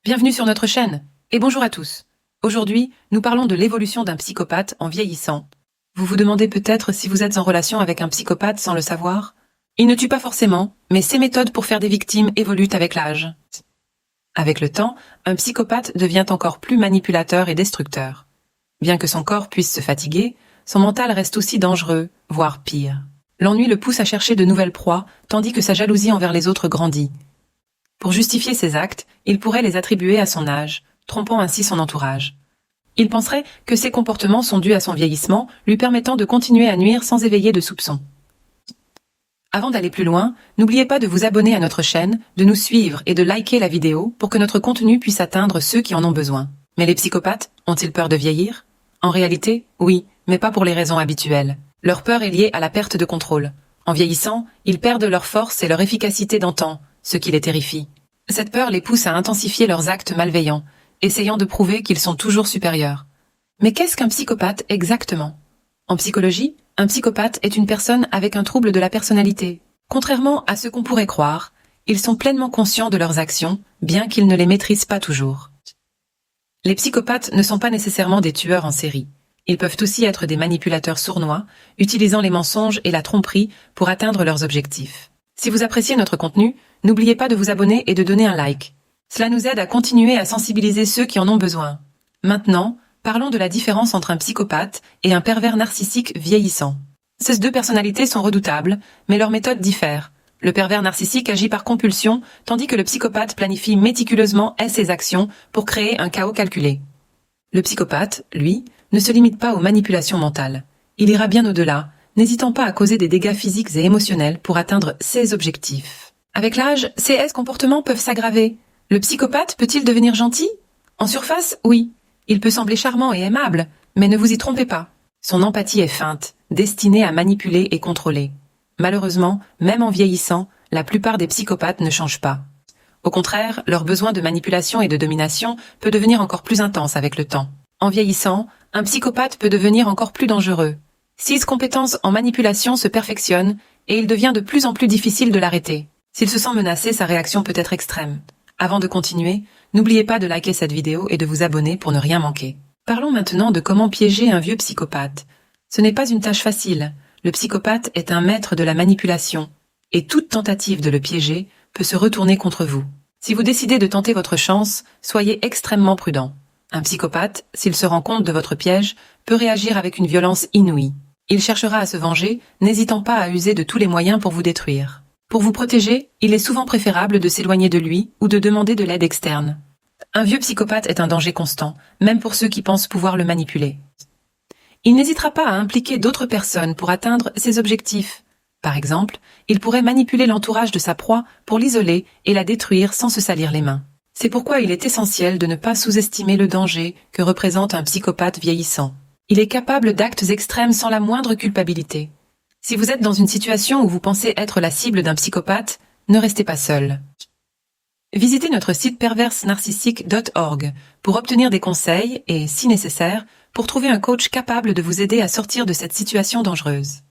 Bienvenue sur notre chaîne, et bonjour à tous. Aujourd'hui, nous parlons de l'évolution d'un psychopathe en vieillissant. Vous vous demandez peut-être si vous êtes en relation avec un psychopathe sans le savoir. Il ne tue pas forcément, mais ses méthodes pour faire des victimes évoluent avec l'âge. Avec le temps, un psychopathe devient encore plus manipulateur et destructeur. Bien que son corps puisse se fatiguer, son mental reste aussi dangereux, voire pire. L'ennui le pousse à chercher de nouvelles proies, tandis que sa jalousie envers les autres grandit. Pour justifier ses actes, il pourrait les attribuer à son âge, trompant ainsi son entourage. Il penserait que ses comportements sont dus à son vieillissement, lui permettant de continuer à nuire sans éveiller de soupçons. Avant d'aller plus loin, n'oubliez pas de vous abonner à notre chaîne, de nous suivre et de liker la vidéo pour que notre contenu puisse atteindre ceux qui en ont besoin. Mais les psychopathes ont-ils peur de vieillir? En réalité, oui, mais pas pour les raisons habituelles. Leur peur est liée à la perte de contrôle. En vieillissant, ils perdent leur force et leur efficacité d'antan, ce qui les terrifie. Cette peur les pousse à intensifier leurs actes malveillants, essayant de prouver qu'ils sont toujours supérieurs. Mais qu'est-ce qu'un psychopathe exactement? En psychologie, un psychopathe est une personne avec un trouble de la personnalité. Contrairement à ce qu'on pourrait croire, ils sont pleinement conscients de leurs actions, bien qu'ils ne les maîtrisent pas toujours. Les psychopathes ne sont pas nécessairement des tueurs en série. Ils peuvent aussi être des manipulateurs sournois, utilisant les mensonges et la tromperie pour atteindre leurs objectifs. Si vous appréciez notre contenu, n'oubliez pas de vous abonner et de donner un like. Cela nous aide à continuer à sensibiliser ceux qui en ont besoin. Maintenant, parlons de la différence entre un psychopathe et un pervers narcissique vieillissant. Ces deux personnalités sont redoutables, mais leurs méthodes diffèrent. Le pervers narcissique agit par compulsion, tandis que le psychopathe planifie méticuleusement ses actions pour créer un chaos calculé. Le psychopathe, lui, ne se limite pas aux manipulations mentales. Il ira bien au-delà, n'hésitant pas à causer des dégâts physiques et émotionnels pour atteindre ses objectifs. Avec l'âge, ces comportements peuvent s'aggraver. Le psychopathe peut-il devenir gentil? En surface, oui. Il peut sembler charmant et aimable, mais ne vous y trompez pas. Son empathie est feinte, destinée à manipuler et contrôler. Malheureusement, même en vieillissant, la plupart des psychopathes ne changent pas. Au contraire, leur besoin de manipulation et de domination peut devenir encore plus intense avec le temps. En vieillissant, un psychopathe peut devenir encore plus dangereux. Ses compétences en manipulation se perfectionnent et il devient de plus en plus difficile de l'arrêter. S'il se sent menacé, sa réaction peut être extrême. Avant de continuer, n'oubliez pas de liker cette vidéo et de vous abonner pour ne rien manquer. Parlons maintenant de comment piéger un vieux psychopathe. Ce n'est pas une tâche facile. Le psychopathe est un maître de la manipulation, et toute tentative de le piéger peut se retourner contre vous. Si vous décidez de tenter votre chance, soyez extrêmement prudent. Un psychopathe, s'il se rend compte de votre piège, peut réagir avec une violence inouïe. Il cherchera à se venger, n'hésitant pas à user de tous les moyens pour vous détruire. Pour vous protéger, il est souvent préférable de s'éloigner de lui ou de demander de l'aide externe. Un vieux psychopathe est un danger constant, même pour ceux qui pensent pouvoir le manipuler. Il n'hésitera pas à impliquer d'autres personnes pour atteindre ses objectifs. Par exemple, il pourrait manipuler l'entourage de sa proie pour l'isoler et la détruire sans se salir les mains. C'est pourquoi il est essentiel de ne pas sous-estimer le danger que représente un psychopathe vieillissant. Il est capable d'actes extrêmes sans la moindre culpabilité. Si vous êtes dans une situation où vous pensez être la cible d'un psychopathe, ne restez pas seul. Visitez notre site perversenarcissique.org pour obtenir des conseils et, si nécessaire, pour trouver un coach capable de vous aider à sortir de cette situation dangereuse.